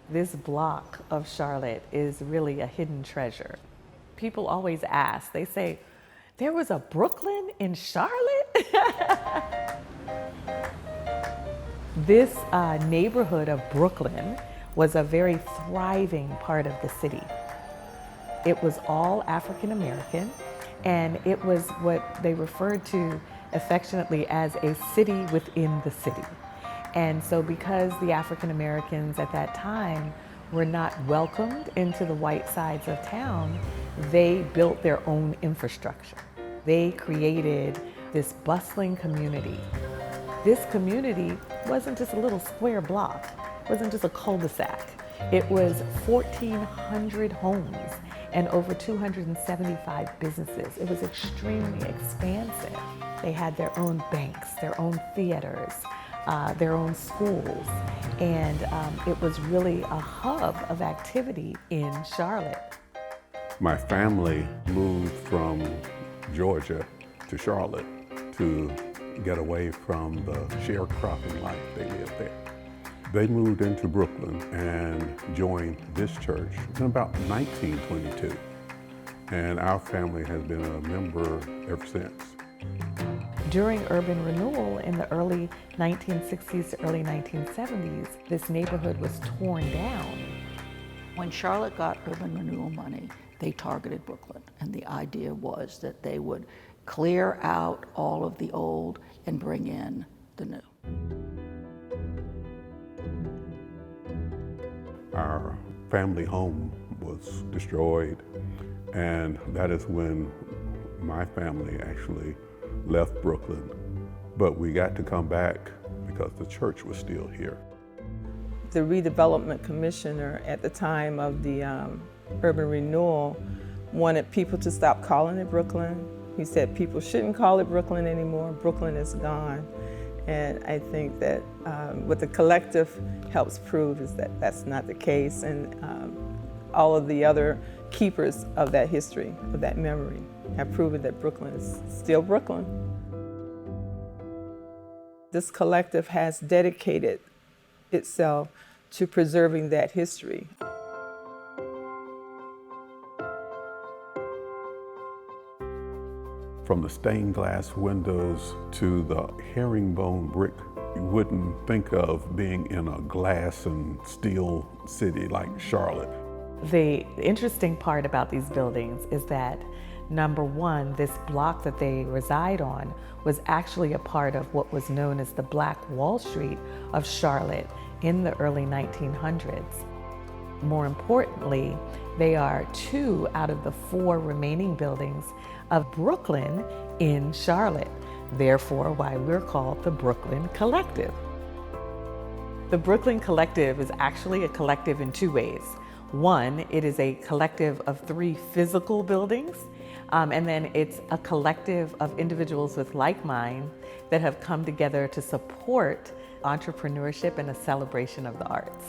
This block of Charlotte is really a hidden treasure. People always ask, they say, there was a Brooklyn in Charlotte? This neighborhood of Brooklyn was a very thriving part of the city. It was all African American, and it was what they referred to affectionately as a city within the city. And so because the African Americans at that time were not welcomed into the white sides of town, they built their own infrastructure. They created this bustling community. This community wasn't just a little square block, it wasn't just a cul-de-sac. It was 1,400 homes and over 275 businesses. It was extremely expansive. They had their own banks, their own theaters, their own schools, and it was really a hub of activity in Charlotte. My family moved from Georgia to Charlotte to get away from the sharecropping life they lived there. They moved into Brooklyn and joined this church in about 1922, and our family has been a member ever since. During urban renewal in the early 1960s to early 1970s, this neighborhood was torn down. When Charlotte got urban renewal money, they targeted Brooklyn, and the idea was that they would clear out all of the old and bring in the new. Our family home was destroyed, and that is when my family actually left Brooklyn. But we got to come back because the church was still here. The redevelopment commissioner at the time of the urban renewal wanted people to stop calling it Brooklyn. He said people shouldn't call it Brooklyn anymore. Brooklyn is gone. And I think that what the collective helps prove is that that's not the case, and all of the other keepers of that history, of that memory, have proven that Brooklyn is still Brooklyn. This collective has dedicated itself to preserving that history. From the stained glass windows to the herringbone brick, you wouldn't think of being in a glass and steel city like Charlotte. The interesting part about these buildings is that, number one, this block that they reside on was actually a part of what was known as the Black Wall Street of Charlotte in the early 1900s. More importantly, they are 2 out of the 4 remaining buildings of Brooklyn in Charlotte, therefore why we're called the Brooklyn Collective. The Brooklyn Collective is actually a collective in 2 ways. One, it is a collective of 3 physical buildings, and then it's a collective of individuals with like mind that have come together to support entrepreneurship and a celebration of the arts.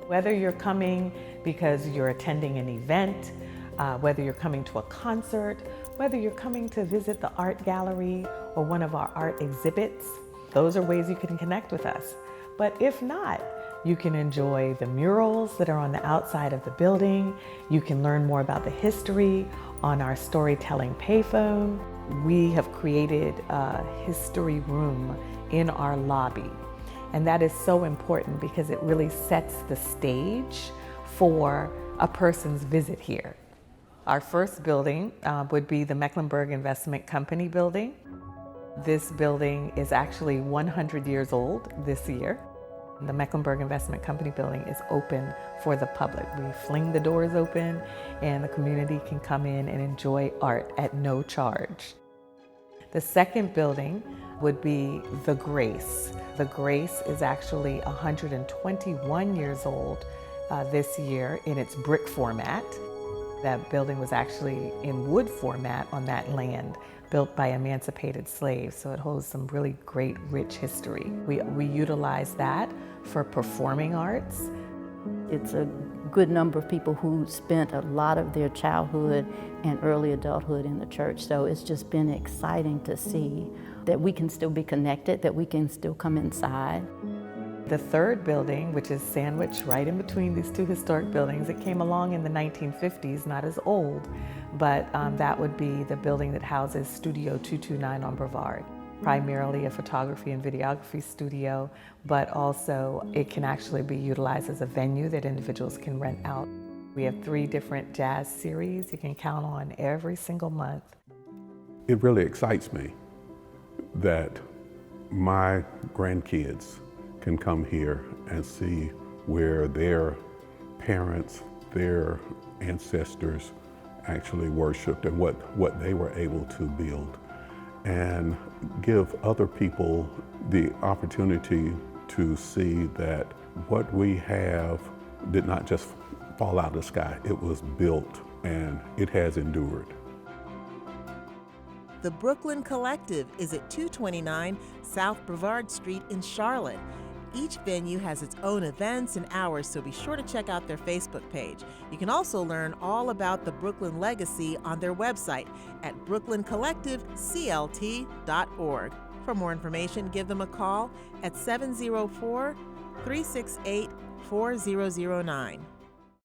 Whether you're coming because you're attending an event, whether you're coming to a concert, whether you're coming to visit the art gallery or one of our art exhibits, those are ways you can connect with us. But if not, you can enjoy the murals that are on the outside of the building. You can learn more about the history on our storytelling payphone. We have created a history room in our lobby. And that is so important because it really sets the stage for a person's visit here. Our first building would be the Mecklenburg Investment Company building. This building is actually 100 years old this year. The Mecklenburg Investment Company building is open for the public. We fling the doors open and the community can come in and enjoy art at no charge. The second building would be the Grace. The Grace is actually 121 years old this year in its brick format. That building was actually in wood format on that land, built by emancipated slaves, so it holds some really great, rich history. We utilize that for performing arts. It's a good number of people who spent a lot of their childhood and early adulthood in the church, so it's just been exciting to see that we can still be connected, that we can still come inside. The third building, which is sandwiched right in between these two historic buildings, it came along in the 1950s, not as old, but that would be the building that houses Studio 229 on Brevard. Primarily a photography and videography studio, but also it can actually be utilized as a venue that individuals can rent out. We have 3 different jazz series you can count on every single month. It really excites me that my grandkids can come here and see where their parents, their ancestors actually worshiped and what they were able to build, and give other people the opportunity to see that what we have did not just fall out of the sky. It was built and it has endured. The Brooklyn Collective is at 229 South Brevard Street in Charlotte. Each venue has its own events and hours, so be sure to check out their Facebook page. You can also learn all about the Brooklyn legacy on their website at brooklyncollectiveclt.org. For more information, give them a call at 704-368-4009.